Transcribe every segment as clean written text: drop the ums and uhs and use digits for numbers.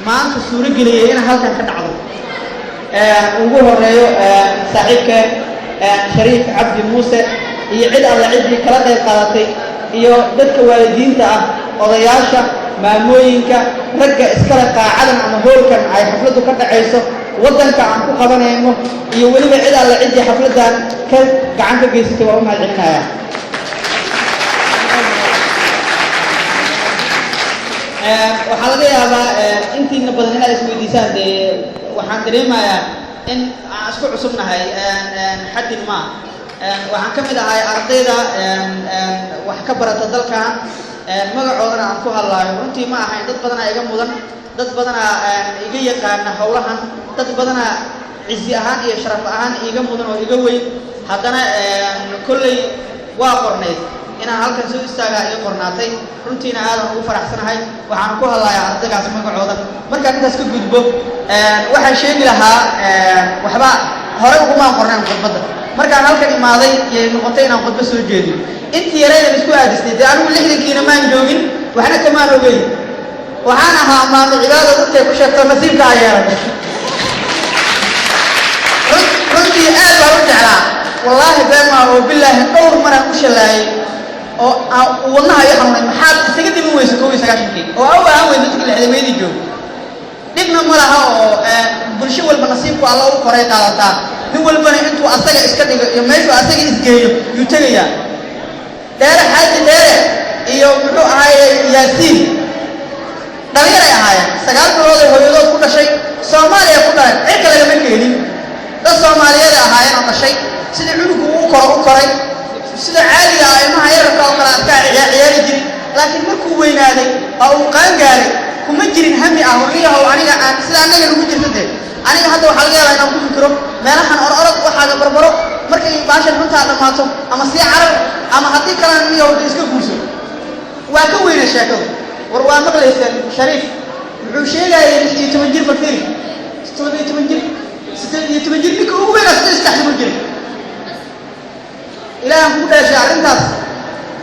ما أنت السوري قليل هنا هل كان عضو وجوه الرئيو صاحبك شريف عبد موسى يعد على عدي كلاقي القاضي iyo dadka waalidiinta ah odayaasha maamooyinka ragga iskala qaacadan ama hoolkan ay xafladu ka dhacayso wadanka aan ku qabanayno iyo waliba cid alla cid xafladan ka gacan ka geysatay waa mahad celinaya waxaa laga yaabaa intiina badan inaad isweydiisaan waxaan dareemayaa in aan isku cusubnahay xadin ma waxaan ka mid ahay ardayda wax ka barata dalkan magacoodana aan ku hadlaayo runtii ma ahayn dad badan iga mudan dad badan iga yaqaan hawlahan dad badan cizi ahaan iyo sharaf ahaan iga mudan oo iga weyn haddana kullay waa qorneed inaan halkan soo istaagaa iga qornaatay runtiina aadan ugu faraxsanahay waxaan ku hadlayaa ardaygaas magacooda markaan intaas ka gudbo waxaan sheegi lahaa waxba hore uguma qornaan khudbadda markaan halkan imaaday iyo noqotay inaan khudba soo jeediyo intii yareeyay isku aadistay anigu 60kiina maan joogin waxna kamaan ogeyn waxaan ahaa maamo cibaado dadka ku sheegto nasiibka ayeeray runtii aad baan u jeclaa wallaahi beema oo billaahi dhowr maraan u shalaayay oo wadnaha iyo xanuunay maxaad isaga dimi weyso 99kii oo awaan weyn dadka lixdameedii joog dibna ma laha oo bulsho walba nasiibku alla u qoray qaadataa nin walbana intuu asaga iska dhigo iyo meeshu asaga isgeeyo yuu tagayaa dheere xaaji dheere iyo muxuu ahaayey yaasiin dhalinyar ay ahaayeen 9 bilood oo hooyadood ku dhashay Soomaaliya ku dhalay cid kale lama keenin dad Soomaaliyeed ahaayeen oo dhashay sida cunugu u koray sida caadiga ah ilmaha yarka oo kala ka ciyaari jiray laakiin markuu weynaaday oo uu qaan gaaray kuma jirin hami ah wariyaha oo aniga aan sida anaga lagu jirtay aniga hadda waxa laga yaabaa inaan ku fikiro meelahan orod waxaaga barbaro markay baashan runta dhamaato ama si carab ama hadii kale niyo iska guuso waa ka weynaa sheekadu war waa maqlayseen shariif wuxuu sheegayay 17 jir fakiri 17 jir 17 jir ninka ugu weyn asoo istaxmul jir ilaahan ku dhaashay arrintaas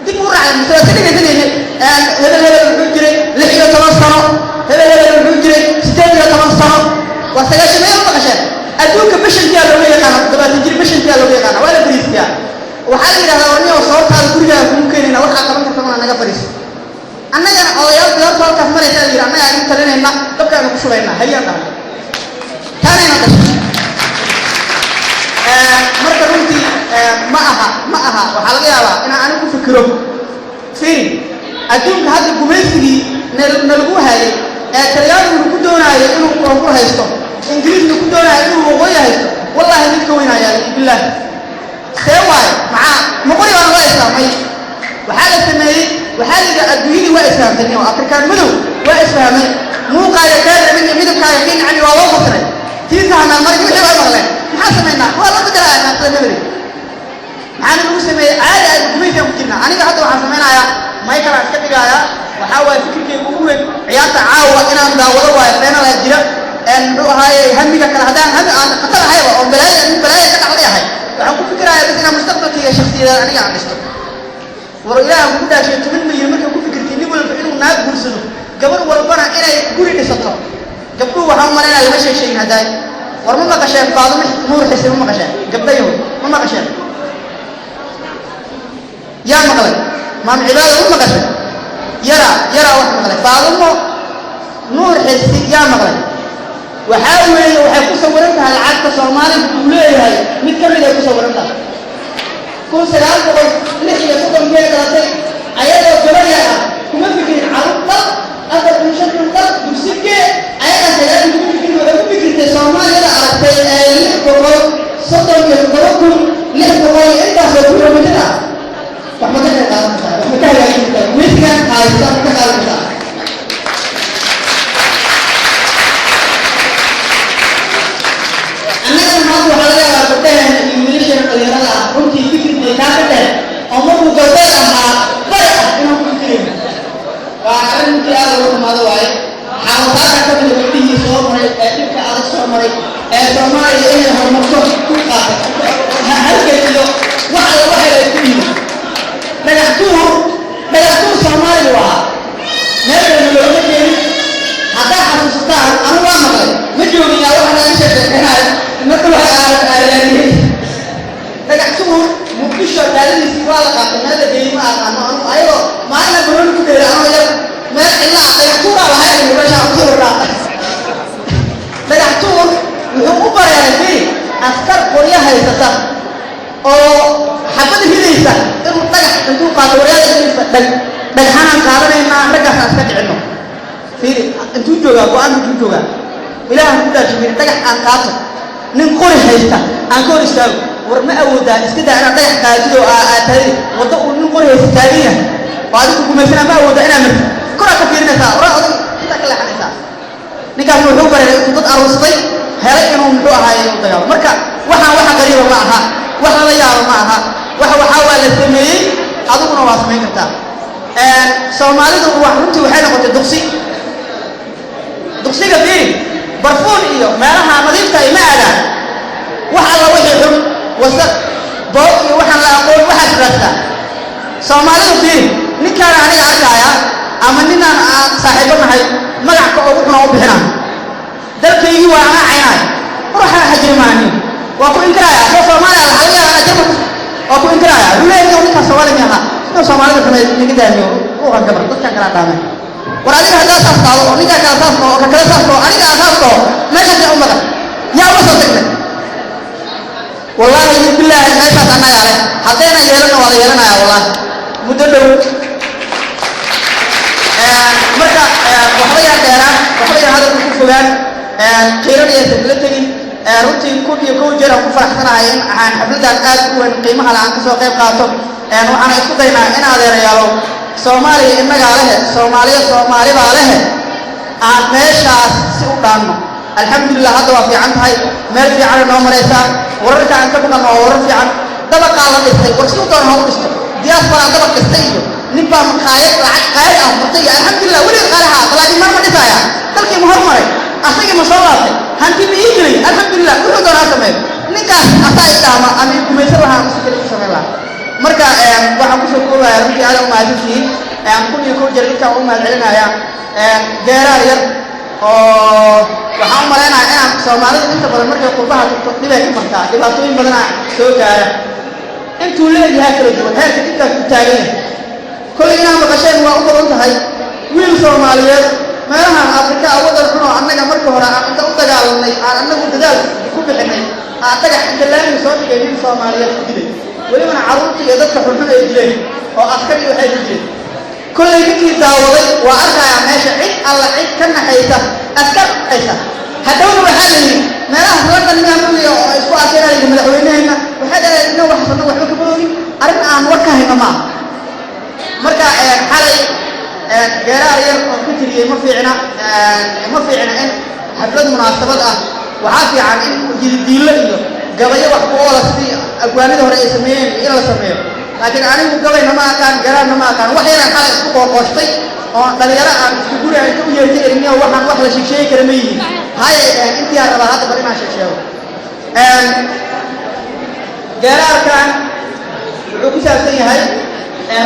dib u raacay mustaqbalka dhigaysanayay hebel wuxuu jiray 16 sano hebel wuxuu jiray 18 sano وسيشمل مقشة أدوك بشن تيا لو يقانا دبا تجري بشن تيا لو يقانا ولا بريس تيا وحال إذا هوني وصوت هذا كله ممكن إنه وحنا كمان كمان أنا جبريس أنا جا أولياء بلاد صوت كمان يتأذير أنا يعني كلنا هنا تبقى نقصوا هنا هيا كمان ثاني نقص مرة رنتي معها وحال جاوا أنا كفكره فين أدوك هذا الجمهوري نلقوها هاي كلام نقدونا إنه كونكور هيستو إنجليز نقدونا إنه وقوي هيستو والله نتكوينا يا بالله سواي مع مقولي وأنا وإسلامي وحالة سمعي وحالة الدويني وإسلام تاني وأفريكان منو وإسلامي مو قال كذا مني ميدو كان يمين عني والله مصري تيجي أنا مرة كل شيء مغلى محاسب منا والله بدل أنا أقول نبري معنا المسلم عادي الكوميديا ممكننا أنا قاعد وحاسب منا يا ما يكره أسكت جايا وحاول فكرك يقول عيادة عاوة إن أنا داوله وأنا لا أجرا أن هاي همي كان هذا أنا قتل هاي أو بلاي كذا عليها هاي وعقول فكرة بس أنا مستقبل كي شخصية أنا قاعد أشتغل ورجع أقول ده شيء تمنى يومك أقول فكرتي نقول إنه ناب برسله قبل وربنا إنا يقولي نسطه قبل وحنا مرينا المشي شيء هذاي ورمى ما كشاف بعضهم نور حسين ما كشاف قبل يوم ما كشاف يا مغلب ما عبادة ما كشاف يرى واحد مغلق بعضهم نور حسي يا مغلق وحاول وحيكون صورتها العادة صومالي بقولي هاي متكمل يكون صورتها كل سلام بقول لحية صدم بيها ثلاثين عيادة وجمالها كما فكرين عرضة أفضل من شكل القلب بسكة عيادة سلام بقول فكرة صومالي لا عرضتين لحظة صدم يخبركم لحظة إنت سوكوها مجدها فحمد الله تعالى وحمد الله مثل هاي الصفحة كالبتا أنا ما أقول على قدام يمليشن اليرلا كنت فكرة كافة أمور مجددة فرق إنه فكرين وأنا ممكن أقول ما دواي حاولت أكتب لبنتي صور مري تلك على صور مري صور مري إيه هم مكتوب كل قاعدة هل كده واحد يكون نجحتوه Soomaali waa meel la yiraahdo hada حسستان أنا وامر مجوني يا واحد أنا شفت هنا نطلع على دقعتور مكشر دارين سوالك أنا هذا بيجي ما أنا أيوة ما أنا بقول كده أنا يا ما إلا دقعتور على هاي المرجع أقول دقعتور وهو برا فيه أفكار كوريا هاي تتا أو حبة هيليسا إنه دقع أنتو قادوريا دقحنا قادرين ما دقع أفكار عنه فيه أنتو جوا وأنا أنتو جوا إله كذا شوفي دقع عن قاطر نقول هيستا أنقول إستاو ورما أودا إستدا أنا دقع كاتلو أتاري وضع نقول هيستارية وعدكم مثلا ما أودا أنا من كرة كثيرة تا ورا أظن إنت كلا حنسا نكمل الحوار تضط أرسطي هلاقي إنهم بتوع هاي الضياع مركا وحا قريبة معها وحا ضياع معها وحا الاستمرارية أظن واسمين كتا سومالي دو وحنتي وحنا قلت دقسي كبير برفون إيو ما لها نظيفتها ما أنا وحا الله وجه حب وسق بوقي وحا لا أقول وحا سرسة سومالي دو كبير نكان عني عكايا أما ننا صاحبنا هاي ملعك أوقنا وبهنا ذلك يجوا أنا عيناي روح حجر ماني وأكون إنكرايا لو سومالي الحالية أنا جبت وأكون إنكرايا لولا يجوا نكان سوالي ميها لو سومالي دو نكده يجوا روح الجبر تذكر كلا دامه ورادي هذا سافته ونيجا كلا سافته وكلا سافته أنا كلا سافته ما كان أمك يا وصل تكلم والله بالله ما شاء الله عليه حطينا يلنا ولا يلنا يا والله مدلل مركا وحرية ديرا وحرية هذا الكفوان كيرون يسدلتني runtii kun iyo kow jeer aan ku faraxsanahay in aan xafladan aad u weyn qiimaha la aan ka soo qayb qaato waxaan isku daynaa in adeerayaalo Soomaaliya inaga leh Soomaaliya baa leh aan meeshaas si u dhaanno alxamdulillah hadda waa fiican tahay meel fiican noo maraysa wararka aan ka badano warar fiican dabaqa la dhistay warshadu doon ha u dhisto diaspora dabaq dhistay iyo ninba maqaayad lacag qaali ah martay alxamdulillah wali qaalaha laakiin ma dhisaya dalkii ma hormaray asagii ma soo laabtay hanti ma yiri alxamdulillah wuxuu doonaa sameey ninkaas asaa idhaama ama kumaysan lahaa muskil ku sameeyla marka waxaan ku soo koobayaa runtii aad u mahadsantihiin kun iyo kow jeer inta u mahadcelinaya geerar yar oo waxaan maleynayaa inaan Soomaalida inta badan markay qurbaha tagto dhibay ka martaa dhibaatooyin badan soo gaara intuu leeyahay kala duwan heerka inta ku taagan kulli inaan maqasheen waa u badan tahay wiil Soomaaliyeed meelaha Afrika wadan xun oo annaga markii hore aan inta u dagaalanay aan annagu dadaal ku bixinay taga inta laami soo dhigay wiil Soomaaliyeed ku dilay waliba caruurta iyo dadka xun ay dileen oo askari waxay dileen kulli midkii daawaday waa arkaya meesha cid alla cid ka naxaysa askar aysa hadawna waxa leeyahay meelaha ragga nidaamka oo isku arkeenay madaxweynaheena waxa dhahay inuu wax sano waxba ka boodin arin aan warkahayna ma marka xalay geerar yar oo ku tiriyay ma fiicna in xaflad munaasabad ah waxa fiican in jildiilo iyo gabayo wax ku wada si agwaanida hore ay sameeyeen in la sameeyo laakiin anigu gabayna ma aqaan geerarna ma aqaan wax yar xalay isku qoostay oo dhalinyaro aan isku guriga inta u yeertay ilmiyo waxaan wax la sheegay kara ma yihiin hay intii aan rabaa hadda bari ma sheego geerarkan wuxuu ku saabsan yahay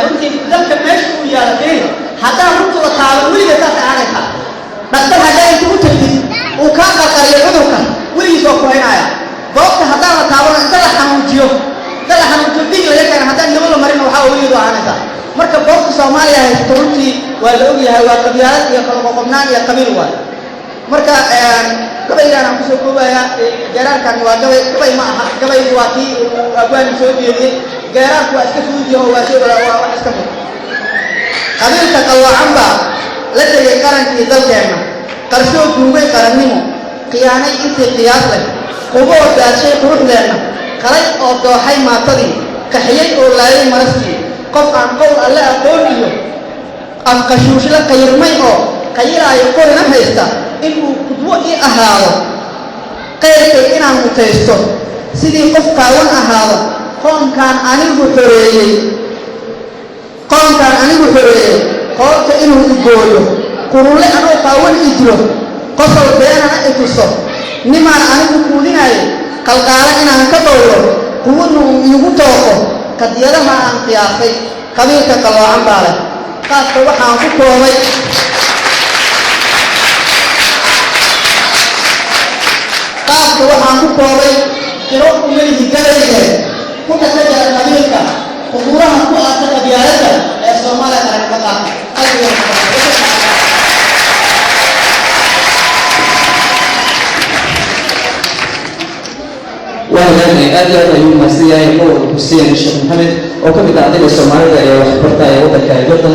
runtii dalka meesha uu yaalay haddaan runtu la taabo weliga saas aanaysa dhaqtar haddii inta u tagtid uu ka qalqaliyo cudurka weligiis oo ku haynaya goobta haddaan la taabo inta la xanuujiyo dhiig laga keeno haddaan nabad la marin waxaa weligeed oo aanaysa marka goobta Soomaaliya haysto runtii waa la ogyahay waa qabyaalad iyo kala qoqobnaan iyo qabiil waay marka gabaygaan aan kusoo koobayaa geerarkan waa gabay ma aha gabay waa kii agwaan soo jeediyay geerarku waa iska fuudiyo waa soo waa wax iska mid qabiilka qawacan baa la tegay qarankii dalkeena qarshood duubay qarannimo qiyaanay intii qiyaas leh quboo daashay quruxdeena qalay oo dooxay maatadii kaxiyay oo laayay marasii qof aan qowl alle aqoon iyo afqashuush la qayrmay oo qayraayo qorina haysta inuu kudwo ii ahaado qayrkay inaan mutaysto sidii qof qaawan ahaado qoomkaan anigu xoreeyey qoomka inuu igooyo qurulle anoo qaawan ii jiro qosol beenana i tuso nimaan anigu kuudinayo qalqaala inaan ka dowlo quwadna uu iigu tooqo qadiyadaha aan qiyaasay qabiilka qaloocan baa leh qaaska waxaan ku koobay qaabka waxaan ku koobay tiro umalihi galayge ku dhasajara qabiilka qubuuraha ku aasa qabyaaladda ee Soomaaliya qaranka qaata وهذا أجل يوم مسيح يقول حسين الشيخ محمد وكم تعطيل الصومالي وحبرتها يوضع كايبرتها